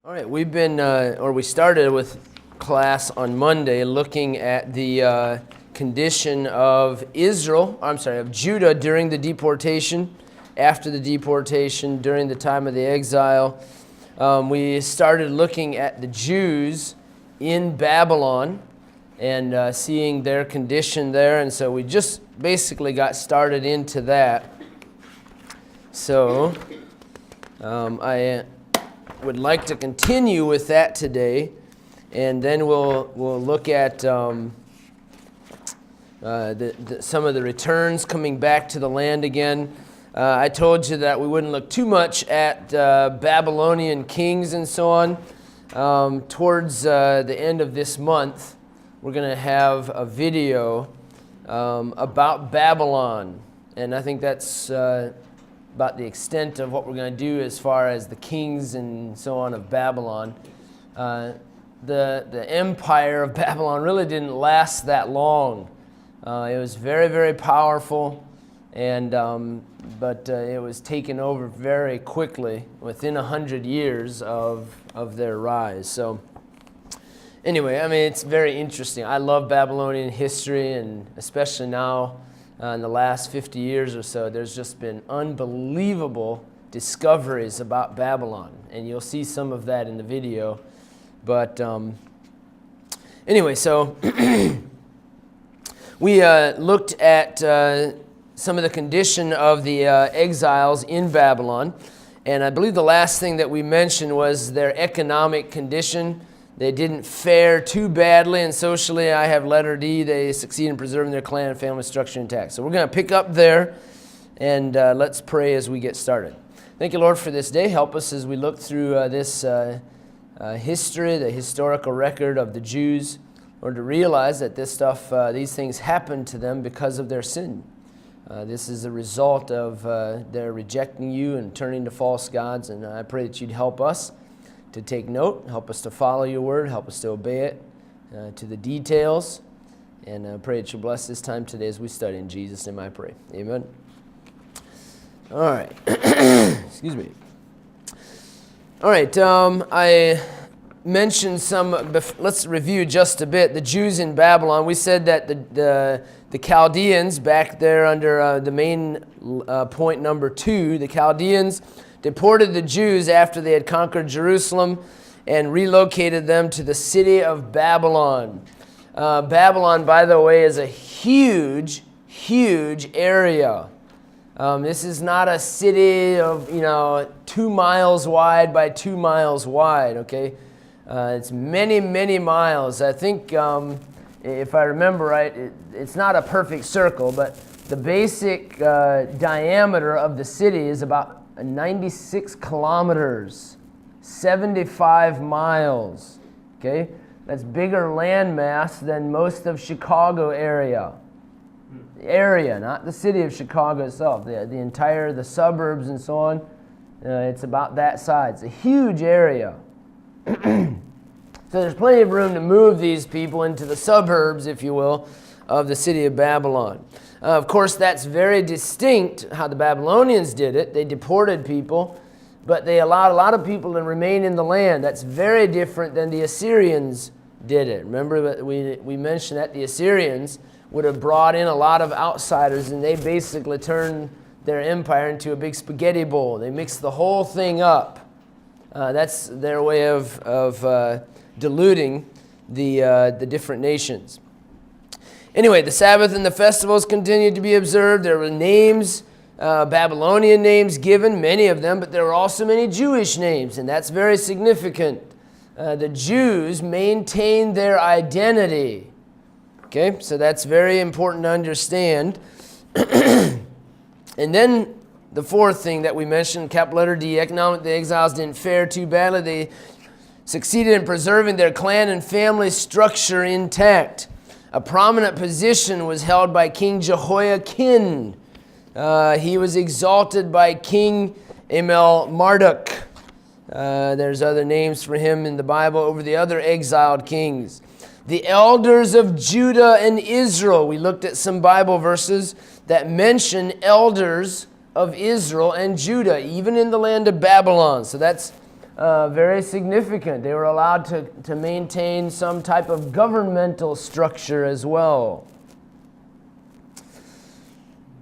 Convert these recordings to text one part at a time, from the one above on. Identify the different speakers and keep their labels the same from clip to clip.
Speaker 1: All right, we started with class on Monday looking at the condition of Judah during the deportation, after the deportation, during the time of the exile. We started looking at the Jews in Babylon and seeing their condition there, and so we just basically got started into that. So I would like to continue with that today, and then we'll look at some of the returns coming back to the land again. I told you that we wouldn't look too much at Babylonian kings and so on. Towards the end of this month, we're going to have a video about Babylon, and I think that's about the extent of what we're going to do as far as the kings and so on of Babylon. The empire of Babylon really didn't last that long. It was very, very powerful, and but it was taken over very quickly within 100 years of their rise. So anyway, I mean, it's very interesting. I love Babylonian history, and especially now, in the last 50 years or so, there's just been unbelievable discoveries about Babylon, and you'll see some of that in the video. But anyway, so we looked at some of the condition of the exiles in Babylon, and I believe the last thing that we mentioned was their economic condition. They didn't fare too badly, and socially, I have letter D, they succeed in preserving their clan and family structure intact. So we're going to pick up there, and let's pray as we get started. Thank you, Lord, for this day. Help us as we look through this history, the historical record of the Jews, Lord, to realize that this stuff, these things happened to them because of their sin. This is a result of their rejecting you and turning to false gods, and I pray that you'd help us to take note, help us to follow your word, help us to obey it to the details, and I pray that you bless this time today as we study. In Jesus' name I pray. Amen. All right. Excuse me. All right. I mentioned let's review just a bit. The Jews in Babylon, we said that the Chaldeans, back there under the main point number 2, the Chaldeans deported the Jews after they had conquered Jerusalem and relocated them to the city of Babylon. Babylon, by the way, is a huge, huge area. This is not a city of, 2 miles wide by 2 miles wide, okay? It's many, many miles. I think, if I remember right, it's not a perfect circle, but the basic diameter of the city is about 96 kilometers, 75 miles, okay? That's bigger landmass than most of Chicago area. The area, not the city of Chicago itself, the suburbs and so on, it's about that size. It's a huge area. So there's plenty of room to move these people into the suburbs, if you will, of the city of Babylon. Of course, that's very distinct how the Babylonians did it. They deported people, but they allowed a lot of people to remain in the land. That's very different than the Assyrians did it. Remember that we mentioned that the Assyrians would have brought in a lot of outsiders, and they basically turned their empire into a big spaghetti bowl. They mixed the whole thing up. That's their way of diluting the different nations. Anyway, the Sabbath and the festivals continued to be observed. There were names, Babylonian names given, many of them, but there were also many Jewish names, and that's very significant. The Jews maintained their identity. Okay, so that's very important to understand. And then the fourth thing that we mentioned, capital letter D, the exiles didn't fare too badly. They succeeded in preserving their clan and family structure intact. A prominent position was held by King Jehoiakim. He was exalted by King Marduk. There's other names for him in the Bible over the other exiled kings. The elders of Judah and Israel. We looked at some Bible verses that mention elders of Israel and Judah, even in the land of Babylon. So that's very significant. They were allowed to maintain some type of governmental structure as well.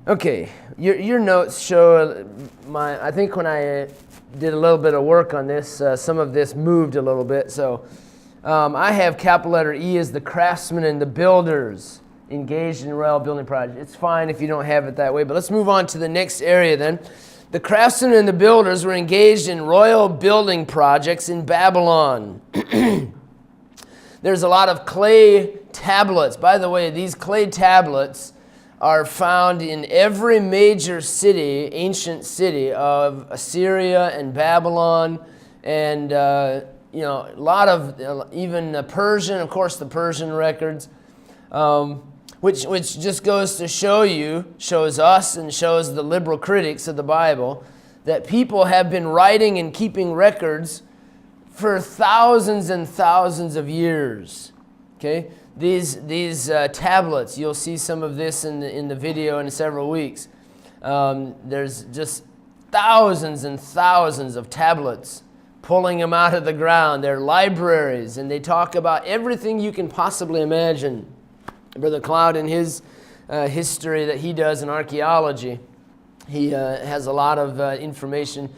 Speaker 1: Okay, your notes show I think when I did a little bit of work on this, some of this moved a little bit. So I have capital letter E as the craftsmen and the builders engaged in royal building projects. It's fine if you don't have it that way, but let's move on to the next area then. The craftsmen and the builders were engaged in royal building projects in Babylon. There's a lot of clay tablets. By the way, these clay tablets are found in every major city, ancient city of Assyria and Babylon, and a lot of even Persian, of course, the Persian records, which just goes to shows us and shows the liberal critics of the Bible that people have been writing and keeping records for thousands and thousands of years. Okay. These tablets, you'll see some of this in the video in several weeks. There's just thousands and thousands of tablets, pulling them out of the ground. They're libraries, and they talk about everything you can possibly imagine. Brother Cloud, in his history that he does in archaeology, he has a lot of information.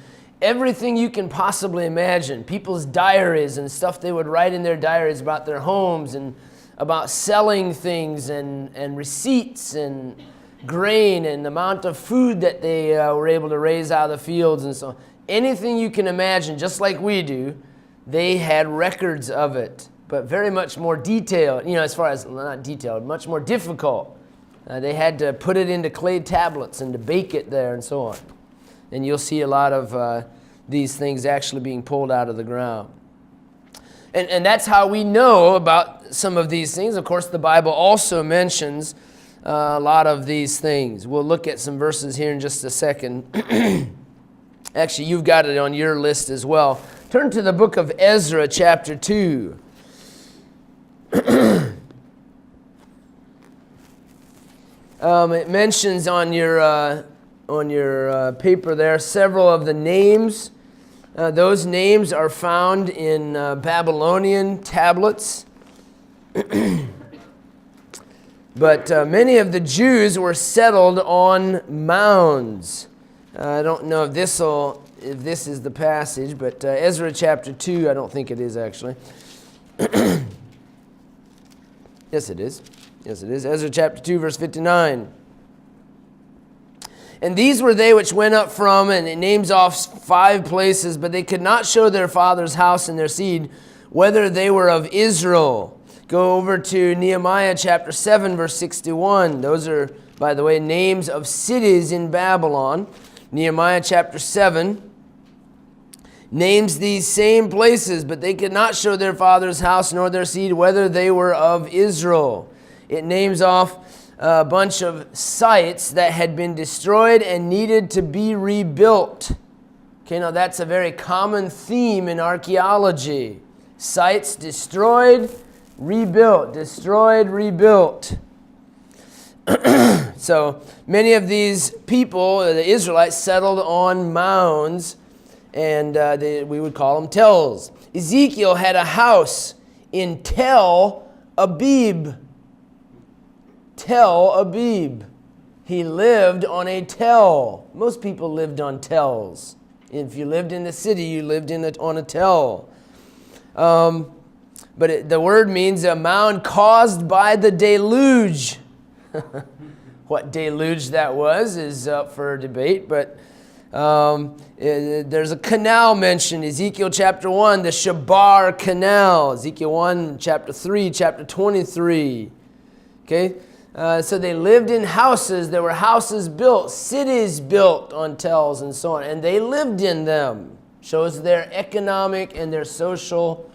Speaker 1: Everything you can possibly imagine. People's diaries and stuff they would write in their diaries about their homes and about selling things and receipts and grain and the amount of food that they were able to raise out of the fields and so on. Anything you can imagine, just like we do, they had records of it, but very much more detailed, as far as, not detailed, much more difficult. They had to put it into clay tablets and to bake it there and so on. And you'll see a lot of these things actually being pulled out of the ground. And that's how we know about some of these things. Of course, the Bible also mentions a lot of these things. We'll look at some verses here in just a second. Actually, you've got it on your list as well. Turn to the book of Ezra, chapter 2. It mentions on your paper there several of the names. Those names are found in Babylonian tablets. But many of the Jews were settled on mounds. I don't know if this is the passage, but Ezra chapter 2, I don't think it is actually. Yes, it is. Yes, it is. Ezra chapter 2, verse 59. And these were they which went up from, and it names off 5 places, but they could not show their father's house and their seed, whether they were of Israel. Go over to Nehemiah chapter 7, verse 61. Those are, by the way, names of cities in Babylon. Nehemiah chapter 7 names these same places, but they could not show their father's house nor their seed, whether they were of Israel. It names off a bunch of sites that had been destroyed and needed to be rebuilt. Okay, now that's a very common theme in archaeology. Sites destroyed, rebuilt, destroyed, rebuilt. So many of these people, the Israelites, settled on mounds, and we would call them tells. Ezekiel had a house in Tel Abib. Tel Abib. He lived on a tell. Most people lived on tells. If you lived in the city, you lived on a tell. But the word means a mound caused by the deluge. What deluge that was is up for debate, but there's a canal mentioned. Ezekiel chapter 1, the Shabar Canal. Ezekiel 1, chapter 3, chapter 23. Okay? So they lived in houses. There were houses built, cities built on tells and so on. And they lived in them. Shows their economic and their social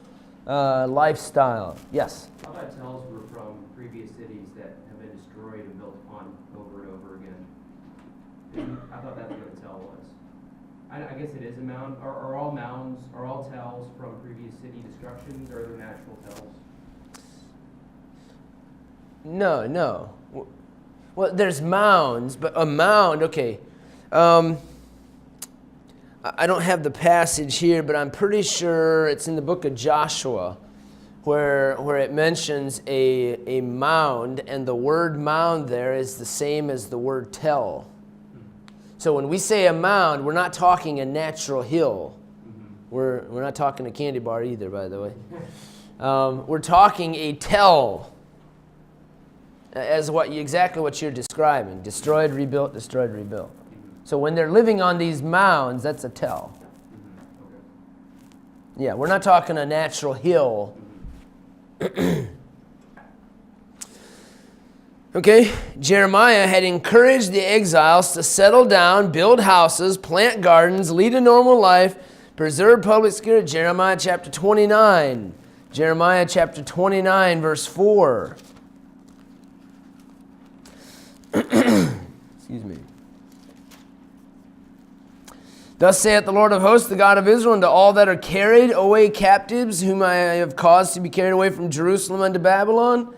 Speaker 1: lifestyle. Yes?
Speaker 2: How about tells were from previous cities that have been destroyed and built upon over and over again? I thought that's what a tell was. I guess it is a mound. Are all mounds, are all tells from previous city destructions, or are there natural tells?
Speaker 1: No. Well, there's mounds, but a mound, okay. I don't have the passage here, but I'm pretty sure it's in the book of Joshua where it mentions a mound, and the word mound there is the same as the word tell. So when we say a mound, we're not talking a natural hill. We're not talking a candy bar either, by the way. We're talking a tell, as exactly what you're describing. Destroyed, rebuilt, destroyed, rebuilt. So when they're living on these mounds, that's a tell. Yeah, we're not talking a natural hill. Okay, Jeremiah had encouraged the exiles to settle down, build houses, plant gardens, lead a normal life, preserve public security. Jeremiah chapter 29. Jeremiah chapter 29, verse 4. Excuse me. Thus saith the Lord of hosts, the God of Israel, unto all that are carried away captives, whom I have caused to be carried away from Jerusalem unto Babylon,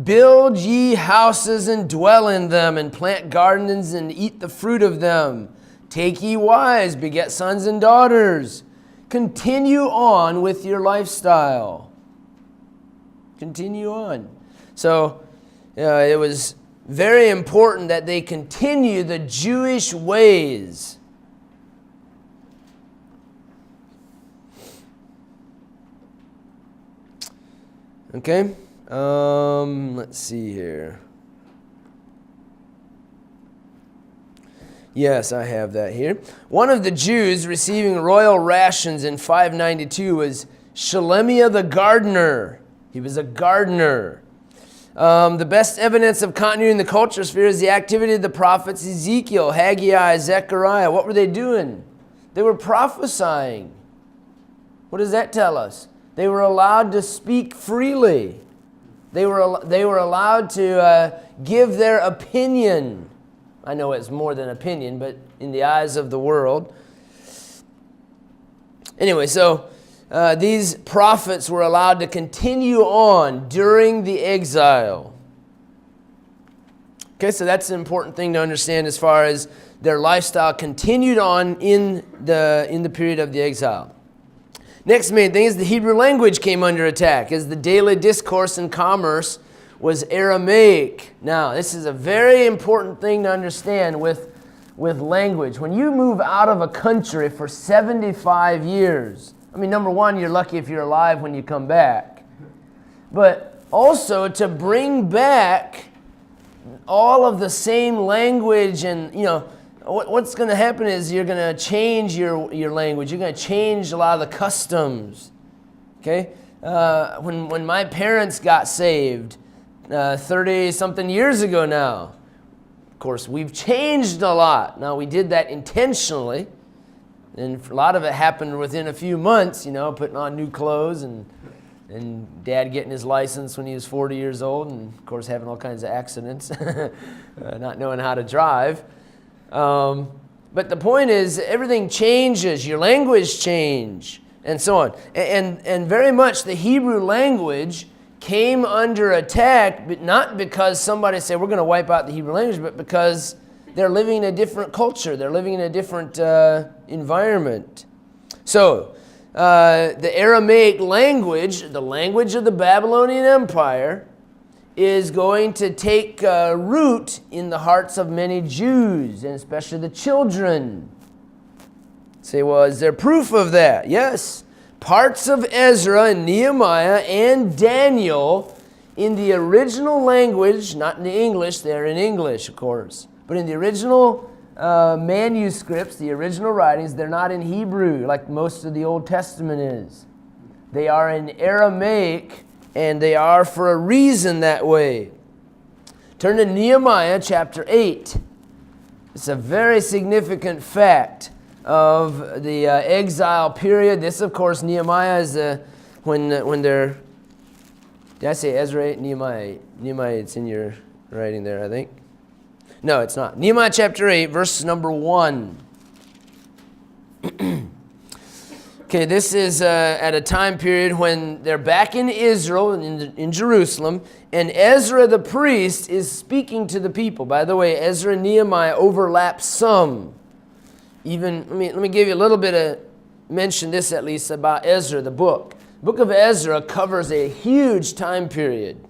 Speaker 1: build ye houses and dwell in them, and plant gardens and eat the fruit of them. Take ye wives, beget sons and daughters. Continue on with your lifestyle. Continue on. So it was very important that they continue the Jewish ways. Okay, let's see here. Yes, I have that here. One of the Jews receiving royal rations in 592 was Shelemiah the gardener. He was a gardener. The best evidence of continuity in the culture sphere is the activity of the prophets Ezekiel, Haggai, Zechariah. What were they doing? They were prophesying. What does that tell us? They were allowed to speak freely. They were allowed to give their opinion. I know it's more than opinion, but in the eyes of the world. Anyway, so these prophets were allowed to continue on during the exile. Okay, so that's an important thing to understand as far as their lifestyle continued on in the period of the exile. Next main thing is the Hebrew language came under attack as the daily discourse and commerce was Aramaic. Now, this is a very important thing to understand with language. When you move out of a country for 75 years, I mean, number one, you're lucky if you're alive when you come back. But also to bring back all of the same language and, what's going to happen is you're going to change your language. You're going to change a lot of the customs. Okay? When my parents got saved 30-something years ago now, of course, we've changed a lot. Now, we did that intentionally. And a lot of it happened within a few months, putting on new clothes and Dad getting his license when he was 40 years old and, of course, having all kinds of accidents, not knowing how to drive. But the point is, everything changes. Your language change, and so on. And very much the Hebrew language came under attack, but not because somebody said, we're going to wipe out the Hebrew language, but because they're living in a different culture. They're living in a different environment. So, the Aramaic language, the language of the Babylonian Empire, is going to take root in the hearts of many Jews, and especially the children. Say, well, is there proof of that? Yes. Parts of Ezra and Nehemiah and Daniel in the original language, not in the English, they're in English, of course, but in the original manuscripts, the original writings, they're not in Hebrew like most of the Old Testament is. They are in Aramaic, and they are for a reason that way. Turn to Nehemiah chapter 8. It's a very significant fact of the exile period. This, of course, Nehemiah is when they're... Did I say Ezra 8? Nehemiah 8. Nehemiah, it's in your writing there, I think. No, it's not. Nehemiah chapter 8, verse number 1. Okay, this is at a time period when they're back in Israel, in Jerusalem, and Ezra the priest is speaking to the people. By the way, Ezra and Nehemiah overlap some Even, let me give you a little bit of, mention this at least about Ezra, the book. The book of Ezra covers a huge time period.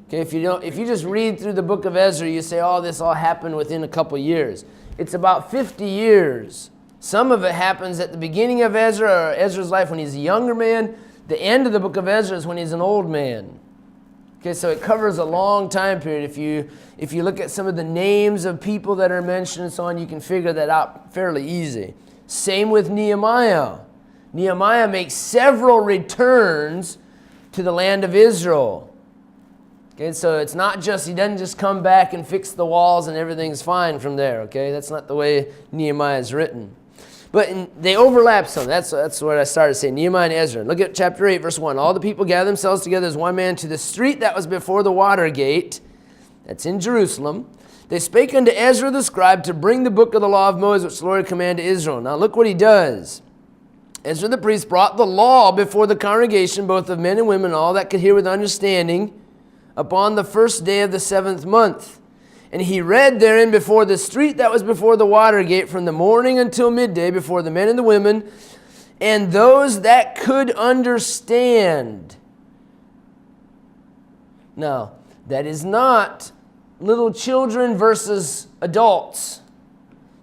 Speaker 1: Okay, if you just read through the book of Ezra, you say, oh, this all happened within a couple years. It's about 50 years. Some of it happens at the beginning of Ezra, or Ezra's life when he's a younger man. The end of the book of Ezra is when he's an old man. Okay, so it covers a long time period. If you look at some of the names of people that are mentioned and so on, you can figure that out fairly easy. Same with Nehemiah. Nehemiah makes several returns to the land of Israel. Okay, so it's not just, he doesn't just come back and fix the walls and everything's fine from there. Okay, that's not the way Nehemiah is written. But they overlap some. That's what I started saying. Nehemiah and Ezra. Look at chapter 8, verse 1. All the people gathered themselves together as one man to the street that was before the water gate. That's in Jerusalem. They spake unto Ezra the scribe to bring the book of the law of Moses, which the Lord commanded Israel. Now look what he does. Ezra the priest brought the law before the congregation, both of men and women, all that could hear with understanding, upon the first day of the 7th month. And he read therein before the street that was before the water gate from the morning until midday before the men and the women and those that could understand. Now, that is not little children versus adults.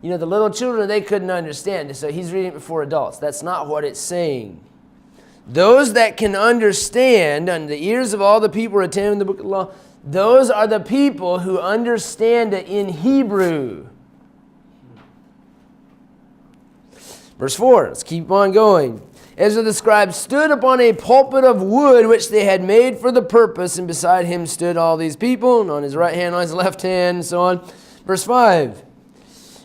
Speaker 1: You know, the little children, they couldn't understand. So he's reading it before adults. That's not what it's saying. Those that can understand, and the ears of all the people are attending the book of the law, those are the people who understand it in Hebrew. Verse 4, let's keep on going. Ezra the scribe stood upon a pulpit of wood which they had made for the purpose, and beside him stood all these people, and on his right hand, on his left hand, and so on. Verse 5,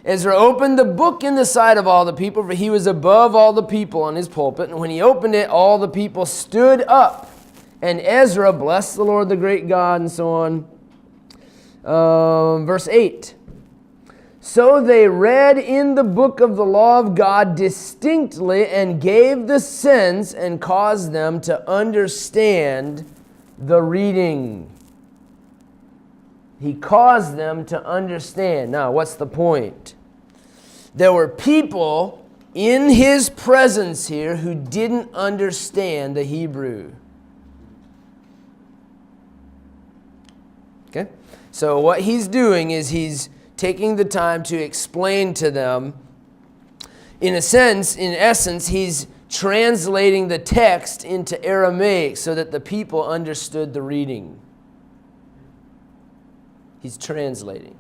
Speaker 1: Ezra opened the book in the sight of all the people, for he was above all the people on his pulpit, and when he opened it, all the people stood up. And Ezra blessed the Lord, the great God, and so on. Verse 8. So they read in the book of the law of God distinctly and gave the sense and caused them to understand the reading. He caused them to understand. Now, what's the point? There were people in his presence here who didn't understand the Hebrew. Okay? So what he's doing is he's taking the time to explain to them. In essence, he's translating the text into Aramaic so that the people understood the reading. He's translating.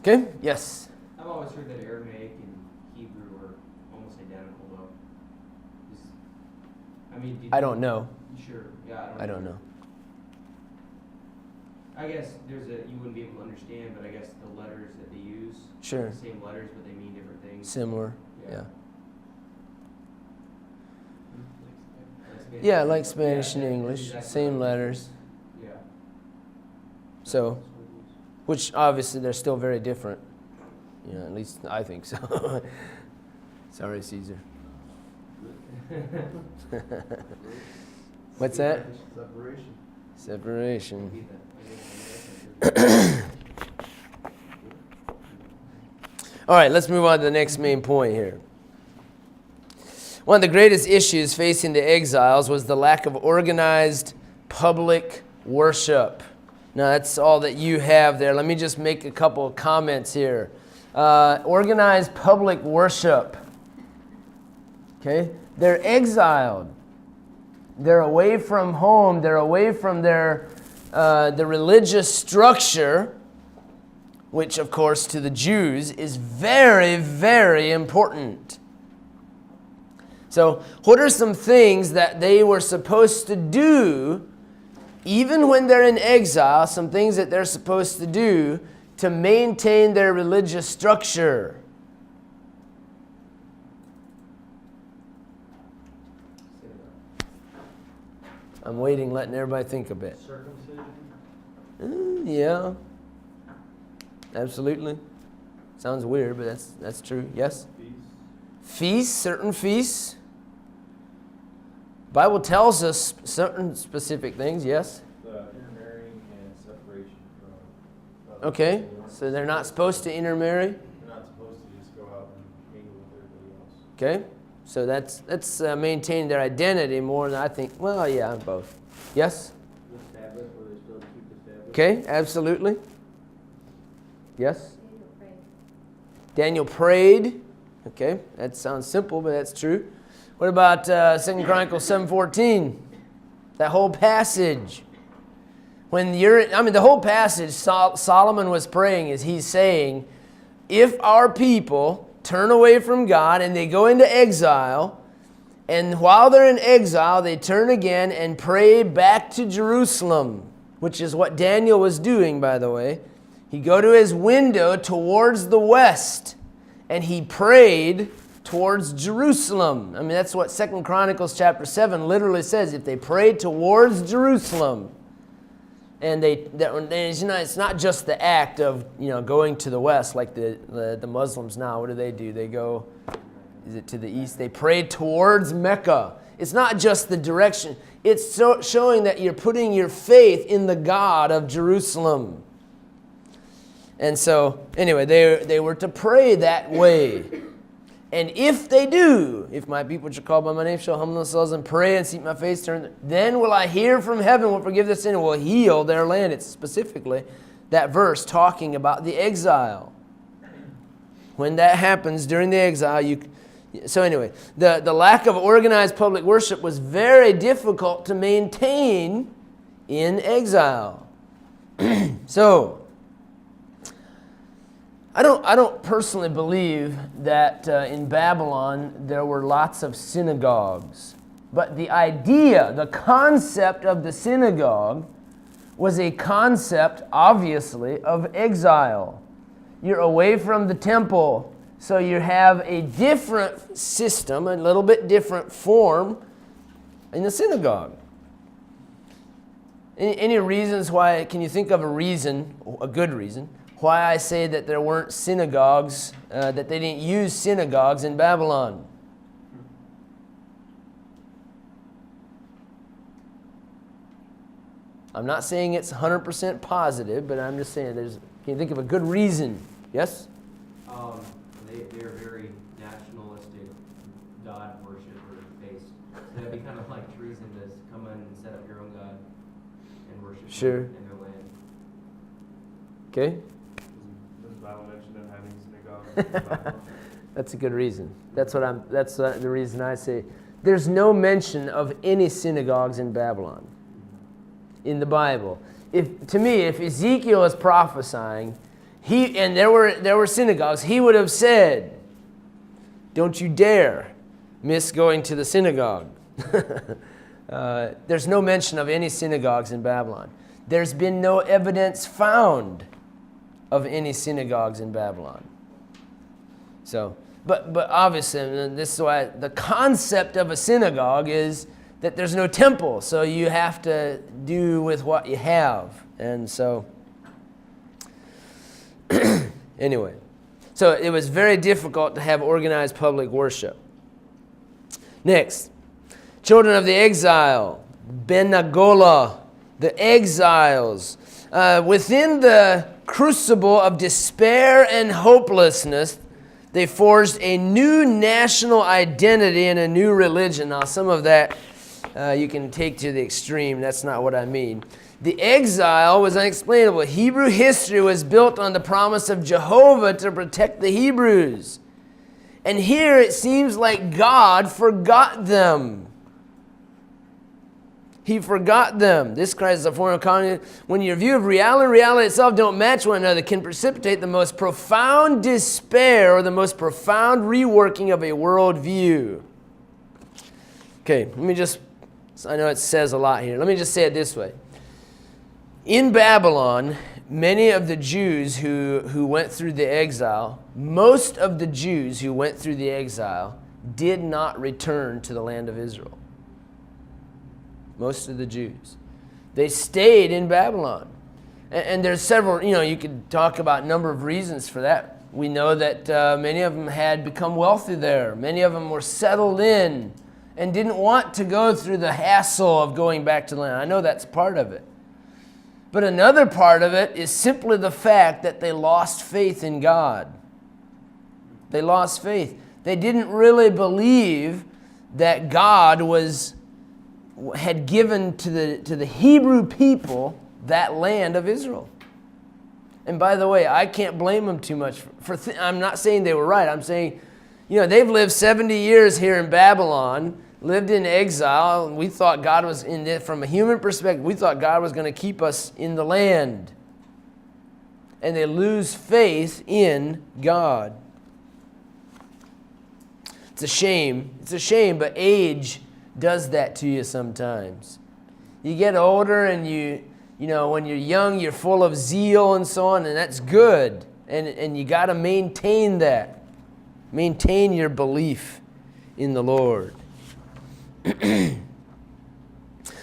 Speaker 1: Okay? Yes?
Speaker 2: I've always heard that Aramaic and Hebrew are almost identical, though.
Speaker 1: I don't know.
Speaker 2: Sure. Yeah,
Speaker 1: I don't know.
Speaker 2: I guess you wouldn't be able to understand, but I guess the letters that they use
Speaker 1: Sure.
Speaker 2: are the same letters, but they mean different things.
Speaker 1: Similar. Yeah.
Speaker 2: Like
Speaker 1: Yeah, like Spanish and
Speaker 2: yeah,
Speaker 1: English.
Speaker 2: exactly.
Speaker 1: Same letters.
Speaker 2: Yeah.
Speaker 1: So, which obviously they're still very different. You know, at least I think so. Sorry, Caesar. What's that? Separation. All right, let's move on to the next main point here. One of the greatest issues facing the exiles was the lack of organized public worship. Now, that's all that you have there. Let me just make a couple of comments here. Organized public worship. Okay? They're exiled. They're away from home. They're away from the religious structure, which, of course, to the Jews is very, very important. So, what are some things that they were supposed to do, even when they're in exile, some things that they're supposed to do to maintain their religious structure? I'm waiting, letting everybody think a bit.
Speaker 2: Circumcision?
Speaker 1: Yeah. Absolutely. Sounds weird, but that's true. Yes? Feasts, certain feasts. Bible tells us certain specific things, yes?
Speaker 3: The intermarrying and separation from
Speaker 1: Okay, so they're not supposed to intermarry?
Speaker 3: They're not supposed to just go out and mingle with everybody else.
Speaker 1: Okay, so that's maintaining their identity more than I think. Well, yeah, both. Yes?
Speaker 2: Establish, where they still keep established.
Speaker 1: Okay, absolutely. Yes? Daniel prayed. Okay, that sounds simple, but that's true. What about 2 Chronicles 7:14? That whole passage. The whole passage Solomon was praying is he's saying, if our people turn away from God and they go into exile, and while they're in exile, they turn again and pray back to Jerusalem, which is what Daniel was doing, by the way. He'd go to his window towards the west, and he prayed towards Jerusalem. I mean, that's what 2 Chronicles chapter 7 literally says. If they prayed towards Jerusalem, and it's not just the act of going to the west like the Muslims now. What do? They go, is it to the east? They prayed towards Mecca. It's not just the direction. It's showing that you're putting your faith in the God of Jerusalem. And so, anyway, they were to pray that way. And if they do, if my people which are called by my name shall humble themselves and pray and seek my face, then will I hear from heaven, will forgive their sin, and will heal their land. It's specifically that verse talking about the exile. When that happens during the exile, so anyway, the lack of organized public worship was very difficult to maintain in exile. So, I don't personally believe that in Babylon there were lots of synagogues. But the idea, the concept of the synagogue was a concept, obviously, of exile. You're away from the temple, so you have a different system, a little bit different form in the synagogue. Any reasons why, can you think of a good reason, why I say that there weren't synagogues, that they didn't use synagogues in Babylon? I'm not saying it's 100% positive, but I'm just saying can you think of a good reason? Yes?
Speaker 2: They're very nationalistic, God worshiper based. So that'd be kind of like treason to come in and set up your own God and worship
Speaker 1: Sure.
Speaker 2: in their land.
Speaker 1: Okay.
Speaker 3: Does the Bible mention them having synagogues in the Bible?
Speaker 1: That's a good reason. That's the reason I say there's no mention of any synagogues in Babylon in the Bible. To me, if Ezekiel is prophesying, and there were synagogues, he would have said, "Don't you dare miss going to the synagogue." There's no mention of any synagogues in Babylon. There's been no evidence found of any synagogues in Babylon. So, but obviously, and this is why the concept of a synagogue is that there's no temple, so you have to do with what you have. And so, anyway, so it was very difficult to have organized public worship. Next, children of the exile, Benagola, the exiles. Within the crucible of despair and hopelessness, they forged a new national identity and a new religion. Now, some of that you can take to the extreme. That's not what I mean. The exile was unexplainable. Hebrew history was built on the promise of Jehovah to protect the Hebrews. And here it seems like God forgot them. He forgot them. This Christ is a form of communism. When your view of reality and reality itself don't match one another, can precipitate the most profound despair or the most profound reworking of a worldview. Okay, I know it says a lot here. Let me just say it this way. In Babylon, many of the Jews who went through the exile, most of the Jews who went through the exile did not return to the land of Israel. Most of the Jews. They stayed in Babylon. And there's several, you could talk about a number of reasons for that. We know that many of them had become wealthy there. Many of them were settled in and didn't want to go through the hassle of going back to the land. I know that's part of it. But another part of it is simply the fact that they lost faith in God. They lost faith. They didn't really believe that God had given to the Hebrew people that land of Israel. And by the way, I can't blame them too much. I'm not saying they were right. I'm saying, they've lived 70 years here in Babylon, lived in exile, and we thought God was in it. From a human perspective, we thought God was going to keep us in the land. And they lose faith in God. It's a shame. It's a shame, but age does that to you sometimes. You get older and when you're young, you're full of zeal and so on, and that's good. And you got to maintain that. Maintain your belief in the Lord.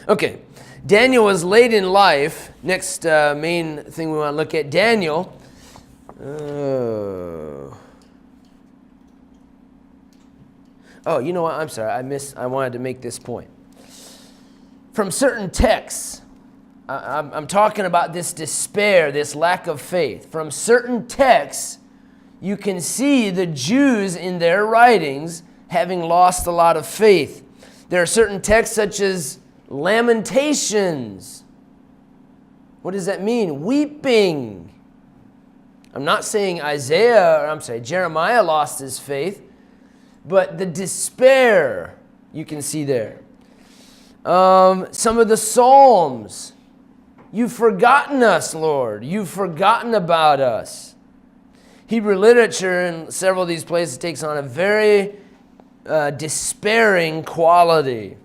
Speaker 1: Okay, Daniel was late in life. Next main thing we want to look at, Daniel. You know what? I'm sorry. I wanted to make this point. From certain texts, I'm talking about this despair, this lack of faith. From certain texts, you can see the Jews in their writings having lost a lot of faith. There are certain texts such as Lamentations. What does that mean? Weeping. I'm not saying Jeremiah lost his faith, but the despair you can see there. Some of the Psalms. You've forgotten us, Lord. You've forgotten about us. Hebrew literature in several of these places takes on a very despairing quality.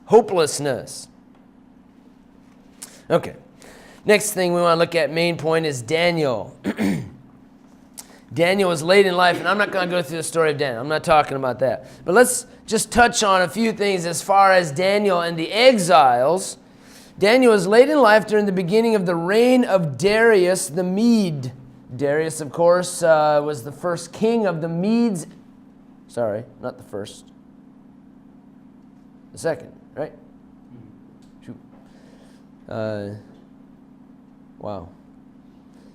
Speaker 1: Hopelessness. Okay. Next thing we want to look at, main point, is Daniel. Daniel was late in life, and I'm not going to go through the story of Daniel. I'm not talking about that. But let's just touch on a few things as far as Daniel and the exiles. Daniel was late in life during the beginning of the reign of Darius the Mede. Darius, of course, was the first king of the Medes. Sorry, not the first. The second, right? Shoot. Wow.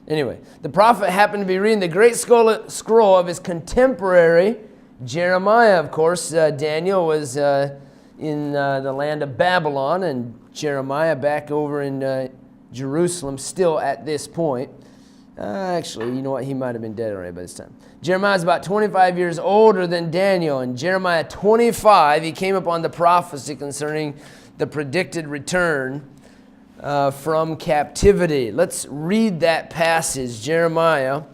Speaker 1: Anyway, the prophet happened to be reading the great scroll of his contemporary, Jeremiah, of course. Daniel was in the land of Babylon, and Jeremiah back over in Jerusalem still at this point. Actually, you know what? He might have been dead already by this time. Jeremiah is about 25 years older than Daniel. In Jeremiah 25, he came upon the prophecy concerning the predicted return from captivity. Let's read that passage, Jeremiah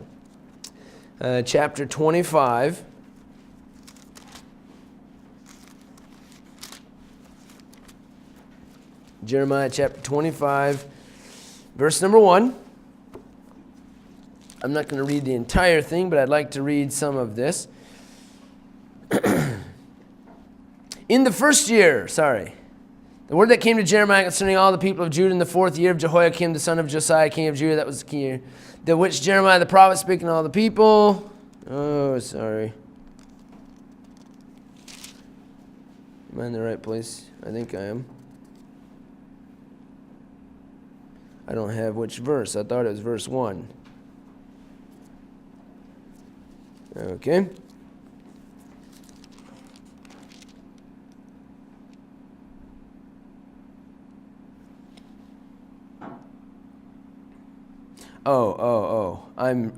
Speaker 1: chapter 25. Jeremiah chapter 25, verse number 1. I'm not going to read the entire thing, but I'd like to read some of this. In the first year, the word that came to Jeremiah concerning all the people of Judah in the 4th year of Jehoiakim, the son of Josiah, king of Judah, that was the king year, the which Jeremiah the prophet speaking to all the people. Oh, sorry. Am I in the right place? I think I am. I don't have which verse. I thought it was verse 1. Okay.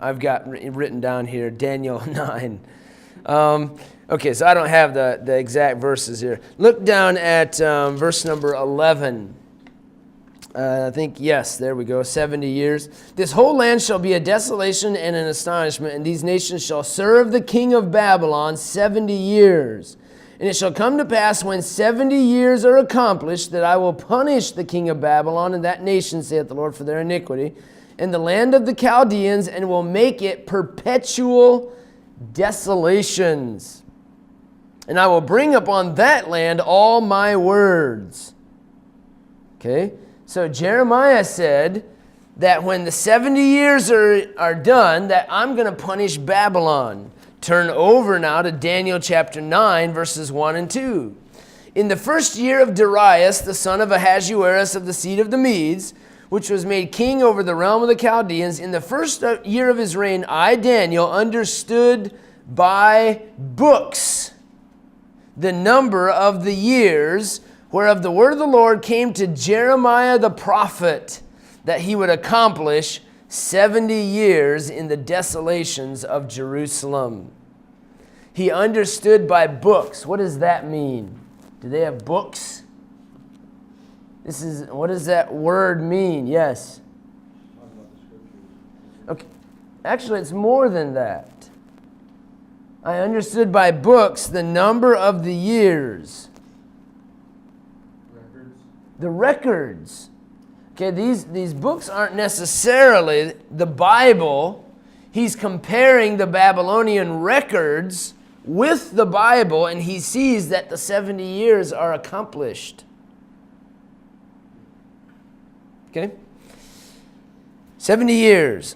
Speaker 1: I've got written down here Daniel 9. Okay, so I don't have the exact verses here. Look down at verse number 11. I think, yes, there we go, 70 years. This whole land shall be a desolation and an astonishment, and these nations shall serve the king of Babylon 70 years. And it shall come to pass when 70 years are accomplished that I will punish the king of Babylon and that nation, saith the Lord, for their iniquity, and the land of the Chaldeans, and will make it perpetual desolations. And I will bring upon that land all my words. Okay? So Jeremiah said that when the 70 years are done, that I'm going to punish Babylon. Turn over now to Daniel chapter 9, verses 1 and 2. In the first year of Darius, the son of Ahasuerus of the seed of the Medes, which was made king over the realm of the Chaldeans, in the first year of his reign, I, Daniel, understood by books the number of the years whereof the word of the Lord came to Jeremiah the prophet, that he would accomplish 70 years in the desolations of Jerusalem. He understood by books. What does that mean? Do they have books? What does that word mean? Yes. Okay. Actually, it's more than that. I understood by books the number of the years.
Speaker 3: Records.
Speaker 1: The records. Okay, these books aren't necessarily the Bible. He's comparing the Babylonian records with the Bible, and he sees that the 70 years are accomplished. Okay? 70 years.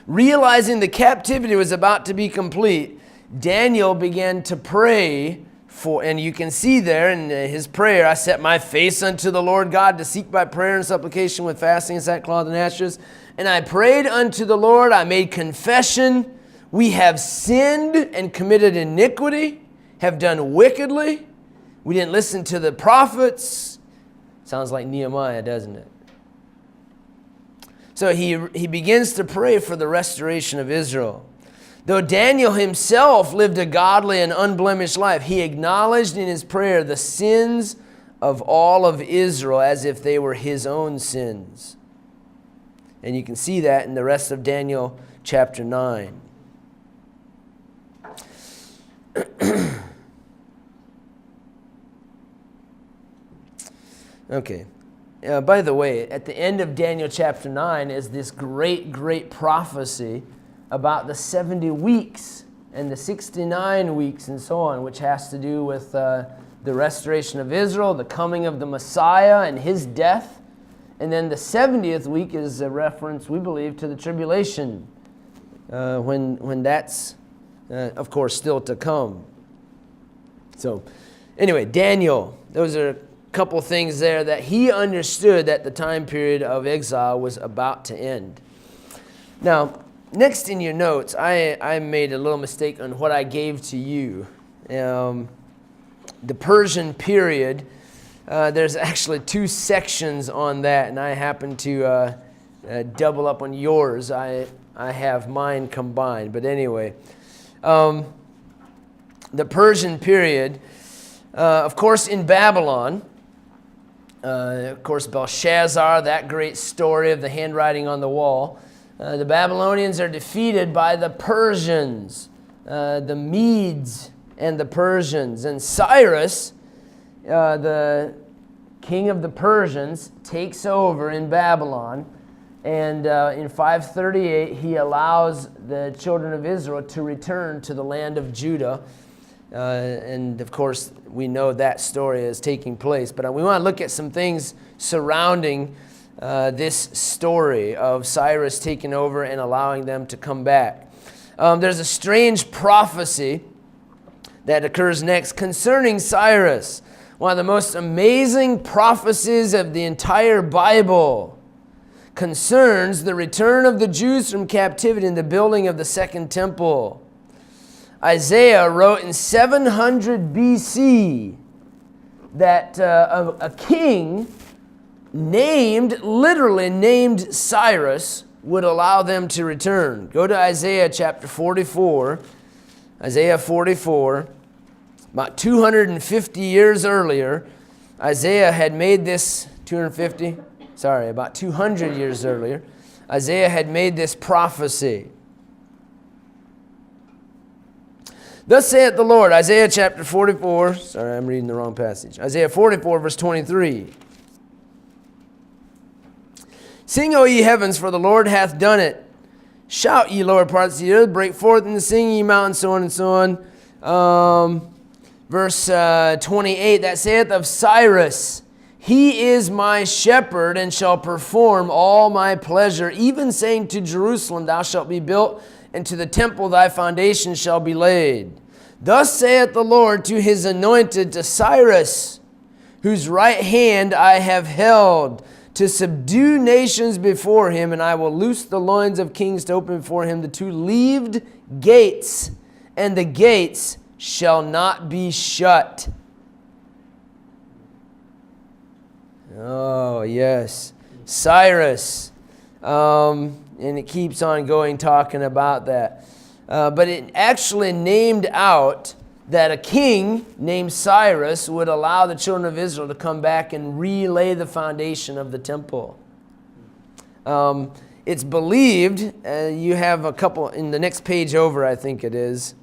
Speaker 1: Realizing the captivity was about to be complete, Daniel began to pray for, and you can see there in his prayer, I set my face unto the Lord God to seek by prayer and supplication with fasting and sackcloth and ashes. And I prayed unto the Lord, I made confession. We have sinned and committed iniquity, have done wickedly. We didn't listen to the prophets. Sounds like Nehemiah, doesn't it? So he begins to pray for the restoration of Israel. Though Daniel himself lived a godly and unblemished life, he acknowledged in his prayer the sins of all of Israel as if they were his own sins. And you can see that in the rest of Daniel chapter 9. Okay. By the way, at the end of Daniel chapter 9 is this great, great prophecy about the 70 weeks and the 69 weeks and so on, which has to do with the restoration of Israel, the coming of the Messiah and his death. And then the 70th week is a reference, we believe, to the tribulation, when that's, of course, still to come. So, anyway, Daniel, those are a couple things there that he understood that the time period of exile was about to end. Now, next in your notes, I made a little mistake on what I gave to you. The Persian period, there's actually 2 sections on that, and I happen to double up on yours. I have mine combined. But anyway, the Persian period, of course, in Babylon, of course, Belshazzar, that great story of the handwriting on the wall. The Babylonians are defeated by the Persians, the Medes and the Persians. And Cyrus, the king of the Persians, takes over in Babylon. And in 538, he allows the children of Israel to return to the land of Judah. And of course, we know that story is taking place. But we want to look at some things surrounding this story of Cyrus taking over and allowing them to come back. There's a strange prophecy that occurs next concerning Cyrus. One of the most amazing prophecies of the entire Bible concerns the return of the Jews from captivity and the building of the second temple. Isaiah wrote in 700 BC that a king literally named Cyrus, would allow them to return. Go to Isaiah chapter 44. Isaiah 44, about 250 years earlier, Isaiah had made this, about 200 years earlier, Isaiah had made this prophecy. Thus saith the Lord, Isaiah chapter 44, I'm reading the wrong passage. Isaiah 44, verse 23. Sing, O ye heavens, for the Lord hath done it. Shout, ye lower parts of the earth, break forth and sing, ye mountains, so on and so on. Verse 28, that saith of Cyrus, he is my shepherd, and shall perform all my pleasure, even saying to Jerusalem, thou shalt be built, and to the temple thy foundation shall be laid. Thus saith the Lord to his anointed, to Cyrus, whose right hand I have held, to subdue nations before him, and I will loose the loins of kings to open before him the two leaved gates, and the gates shall not be shut. Oh, yes. Cyrus. And it keeps on going talking about that. But it actually named out that a king named Cyrus would allow the children of Israel to come back and relay the foundation of the temple. It's believed, you have a couple, in the next page over, I think it is.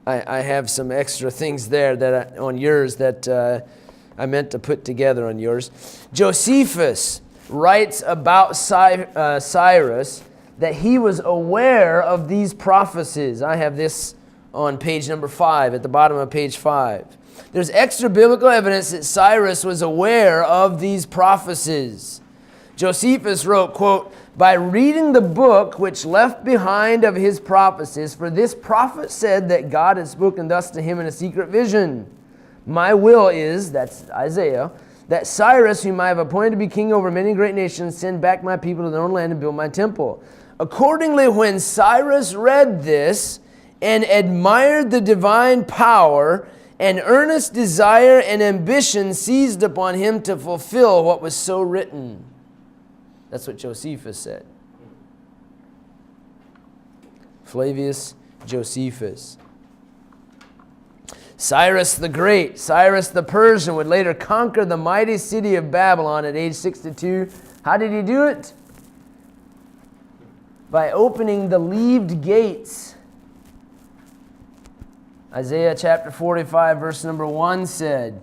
Speaker 1: I have some extra things there that on yours that I meant to put together on yours. Josephus writes about Cyrus that he was aware of these prophecies. I have this on page number 5, at the bottom of page 5. There's extra biblical evidence that Cyrus was aware of these prophecies. Josephus wrote, quote, "By reading the book which left behind of his prophecies, for this prophet said that God had spoken thus to him in a secret vision. My will is," that's Isaiah, "that Cyrus, whom I have appointed to be king over many great nations, send back my people to their own land and build my temple. Accordingly, when Cyrus read this and admired the divine power, an earnest desire and ambition seized upon him to fulfill what was so written." That's what Josephus said. Flavius Josephus. Cyrus the Great, Cyrus the Persian, would later conquer the mighty city of Babylon at age 62. How did he do it? By opening the leaved gates. Isaiah chapter 45, verse number 1 said,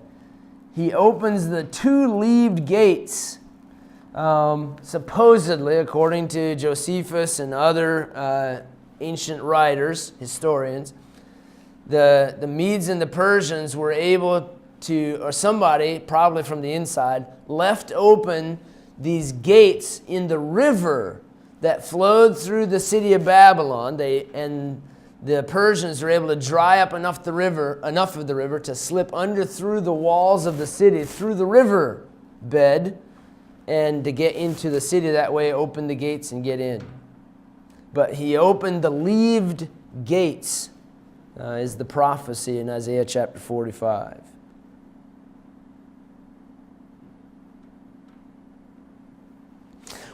Speaker 1: he opens the two leaved gates. Supposedly, according to Josephus and other ancient writers, historians, the Medes and the Persians were able to, or somebody, probably from the inside, left open these gates in the river that flowed through the city of Babylon. And the Persians were able to dry up enough of the river to slip under through the walls of the city, through the river bed, and to get into the city that way, open the gates and get in. But he opened the leaved gates, is the prophecy in Isaiah chapter 45.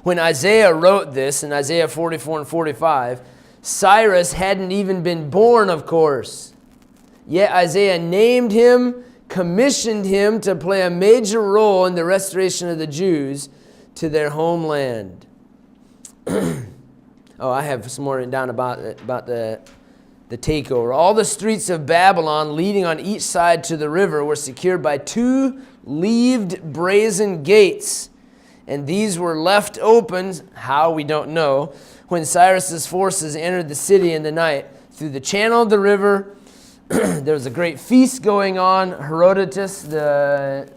Speaker 1: When Isaiah wrote this in Isaiah 44 and 45, Cyrus hadn't even been born, of course. Yet Isaiah named him, commissioned him to play a major role in the restoration of the Jews to their homeland. I have some more written down about the takeover. All the streets of Babylon leading on each side to the river were secured by two leaved brazen gates, and these were left open, how we don't know, when Cyrus's forces entered the city in the night. Through the channel of the river, there was a great feast going on. Herodotus, the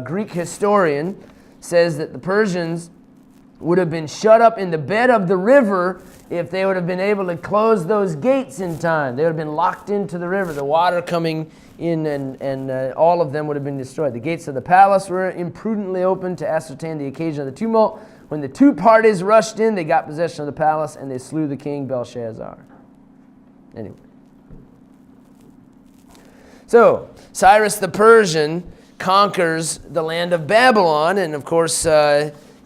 Speaker 1: Greek historian, says that the Persians would have been shut up in the bed of the river if they would have been able to close those gates in time. They would have been locked into the river, the water coming in, and all of them would have been destroyed. The gates of the palace were imprudently opened to ascertain the occasion of the tumult. When the two parties rushed in, they got possession of the palace, and they slew the king Belshazzar. Anyway. So, Cyrus the Persian conquers the land of Babylon, and of course,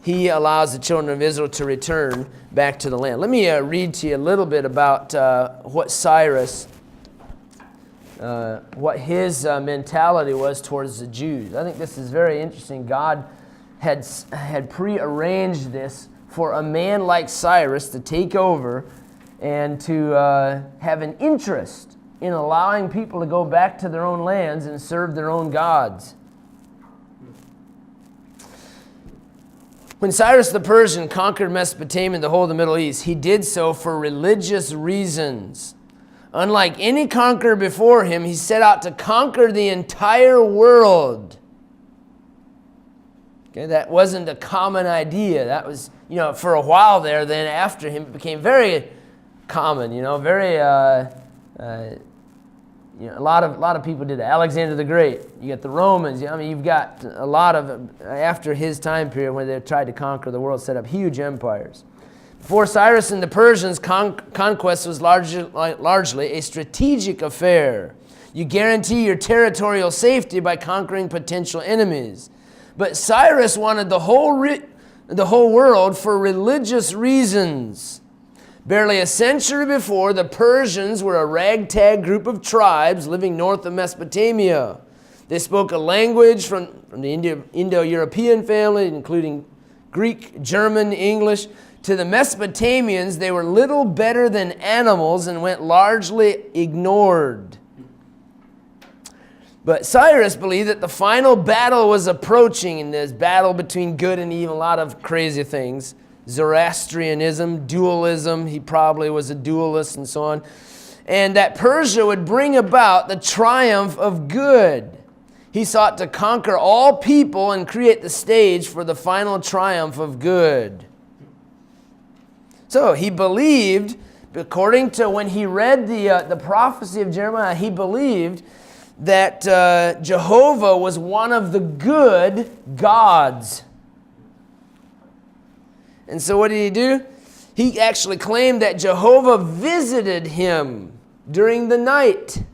Speaker 1: he allows the children of Israel to return back to the land. Let me read to you a little bit about what Cyrus, what his mentality was towards the Jews. I think this is very interesting. God had prearranged this for a man like Cyrus to take over and to have an interest in allowing people to go back to their own lands and serve their own gods. When Cyrus the Persian conquered Mesopotamia and the whole of the Middle East, he did so for religious reasons. Unlike any conqueror before him, he set out to conquer the entire world. Okay, that wasn't a common idea. That was, for a while there, then after him, it became very common, very, You know, a lot of people did that. Alexander the Great. You got the Romans. I mean, you've got a lot of, after his time period when they tried to conquer the world, set up huge empires. For Cyrus and the Persians, conquest was largely a strategic affair. You guarantee your territorial safety by conquering potential enemies. But Cyrus wanted the whole world for religious reasons. Barely a century before, the Persians were a ragtag group of tribes living north of Mesopotamia. They spoke a language from the Indo-European family, including Greek, German, English. To the Mesopotamians, they were little better than animals and went largely ignored. But Cyrus believed that the final battle was approaching, in this battle between good and evil, a lot of crazy things. Zoroastrianism, dualism, he probably was a dualist and so on. And that Persia would bring about the triumph of good. He sought to conquer all people and create the stage for the final triumph of good. So he believed, according to when he read the prophecy of Jeremiah, he believed that Jehovah was one of the good gods. And so what did he do? He actually claimed that Jehovah visited him during the night.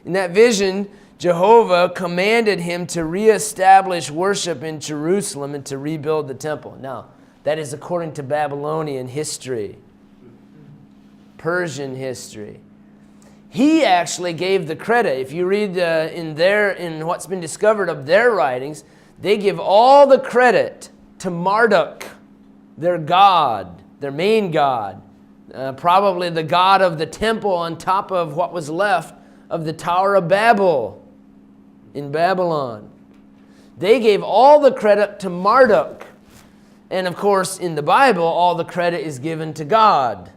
Speaker 1: In that vision, Jehovah commanded him to reestablish worship in Jerusalem and to rebuild the temple. Now, that is according to Babylonian history, Persian history. He actually gave the credit. If you read in what's been discovered of their writings, they give all the credit to Marduk, their god, their main god, probably the god of the temple on top of what was left of the Tower of Babel in Babylon. They gave all the credit to Marduk. And of course, in the Bible, all the credit is given to God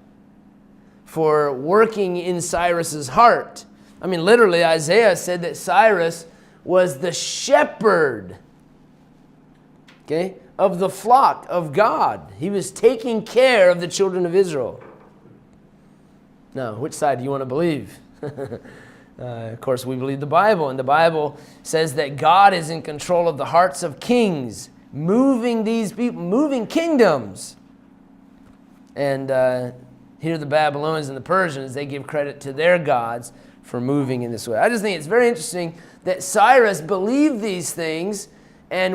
Speaker 1: for working in Cyrus's heart. I mean, literally, Isaiah said that Cyrus was the shepherd, of the flock of God. He was taking care of the children of Israel. Now, which side do you want to believe? Of course, we believe the Bible, and the Bible says that God is in control of the hearts of kings, moving these people, moving kingdoms. And here the Babylonians and the Persians, they give credit to their gods for moving in this way. I just think it's very interesting that Cyrus believed these things and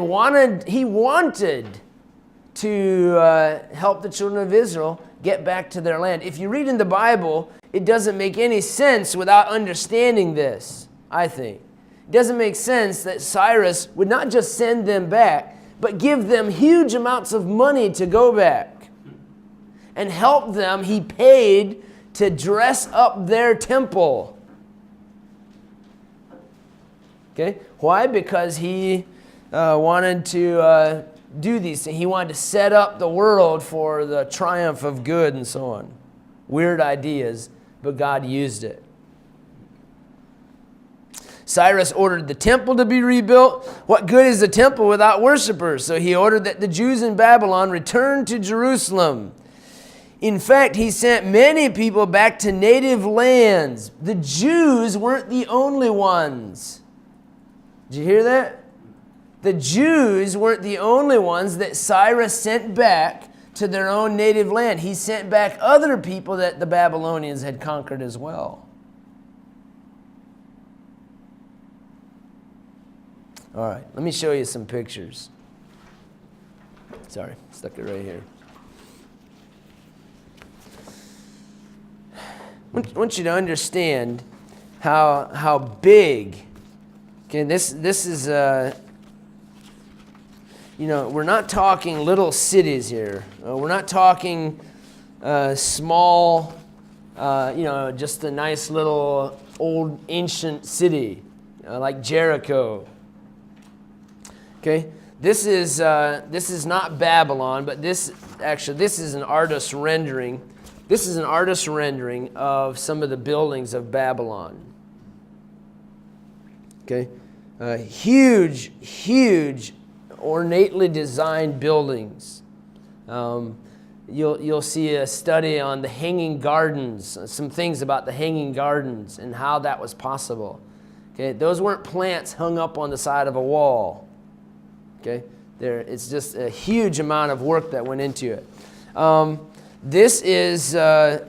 Speaker 1: he wanted to help the children of Israel get back to their land. If you read in the Bible, it doesn't make any sense without understanding this, I think. It doesn't make sense that Cyrus would not just send them back, but give them huge amounts of money to go back and help them. He paid to dress up their temple. Okay? Why? Because he wanted to do these things. He wanted to set up the world for the triumph of good and so on. Weird ideas, but God used it. Cyrus ordered the temple to be rebuilt. What good is the temple without worshipers? So he ordered that the Jews in Babylon return to Jerusalem. In fact, he sent many people back to native lands. The Jews weren't the only ones. Did you hear that? The Jews weren't the only ones that Cyrus sent back to their own native land. He sent back other people that the Babylonians had conquered as well. All right, let me show you some pictures. Sorry, stuck it right here. I want you to understand how big. Okay, this is we're not talking little cities here. We're not talking small, just a nice little old ancient city like Jericho. Okay, this is not Babylon, but this is an artist's rendering. This is an artist's rendering of some of the buildings of Babylon. Okay, huge, ornately designed buildings. you'll see a study on the Hanging Gardens, some things about the Hanging Gardens and how that was possible. Okay, those weren't plants hung up on the side of a wall. Okay, it's just a huge amount of work that went into it. This is the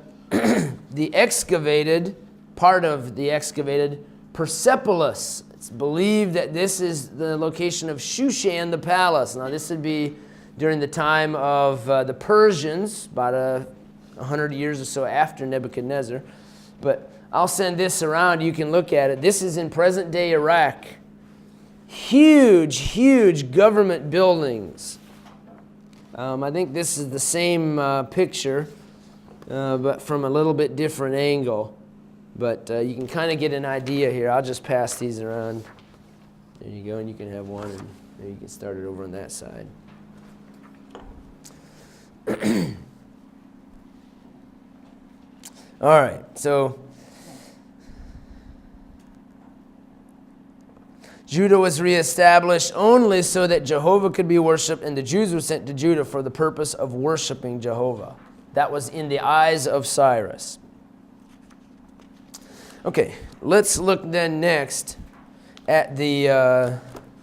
Speaker 1: excavated, part of the excavated Persepolis. It's believed that this is the location of Shushan the palace. Now this would be during the time of the Persians, about 100 years or so after Nebuchadnezzar. But I'll send this around. You can look at it. This is in present-day Iraq. Huge, huge government buildings. I think this is the same picture, but from a little bit different angle. But you can kind of get an idea here. I'll just pass these around. There you go, and you can have one, and there you can start it over on that side. All right, so Judah was reestablished only so that Jehovah could be worshipped, and the Jews were sent to Judah for the purpose of worshiping Jehovah. That was in the eyes of Cyrus. Okay, let's look then next at the,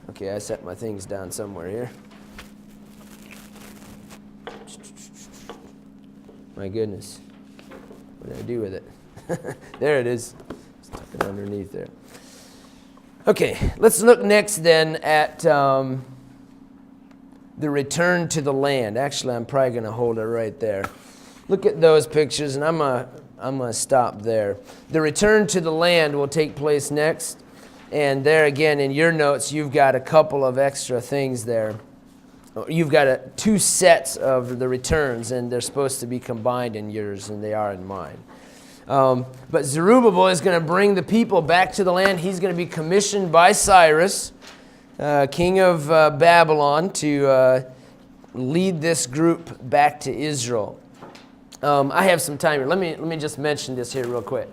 Speaker 1: okay, I set my things down somewhere here. My goodness, what did I do with it? There it is, stuck it underneath there. Okay, let's look next then at the return to the land. Actually, I'm probably going to hold it right there. Look at those pictures, and I'm gonna stop there. The return to the land will take place next. And there again, in your notes, you've got a couple of extra things there. You've got 2 sets of the returns, and they're supposed to be combined in yours, and they are in mine. But Zerubbabel is going to bring the people back to the land. He's going to be commissioned by Cyrus, king of Babylon, to lead this group back to Israel. I have some time here. Let me just mention this here real quick.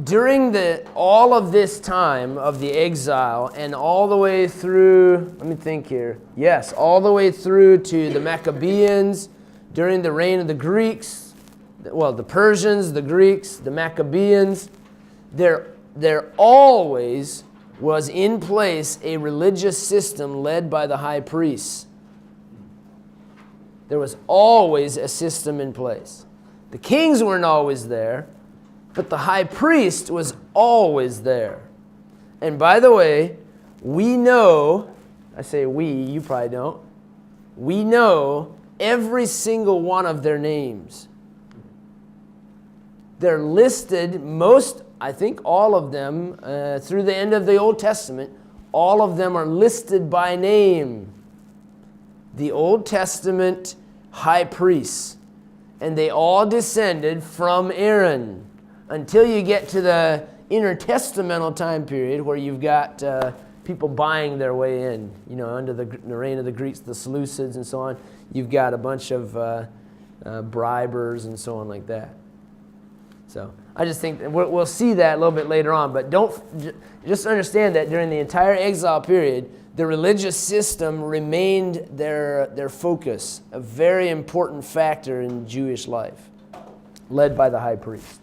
Speaker 1: During all of this time of the exile and all the way through, let me think here. Yes, all the way through to the Maccabees, during the reign of the Greeks, well, the Persians, the Greeks, the Maccabees, there always was in place a religious system led by the high priests. There was always a system in place. The kings weren't always there, but the high priest was always there. And by the way, we know, I say we, you probably don't, we know every single one of their names. They're listed, I think all of them, through the end of the Old Testament, all of them are listed by name. The Old Testament high priests. And they all descended from Aaron. Until you get to the intertestamental time period where you've got people buying their way in, under the reign of the Greeks, the Seleucids and so on. You've got a bunch of bribers and so on like that. So I just think that we'll see that a little bit later on, but just understand that during the entire exile period, the religious system remained their focus, a very important factor in Jewish life, led by the high priest.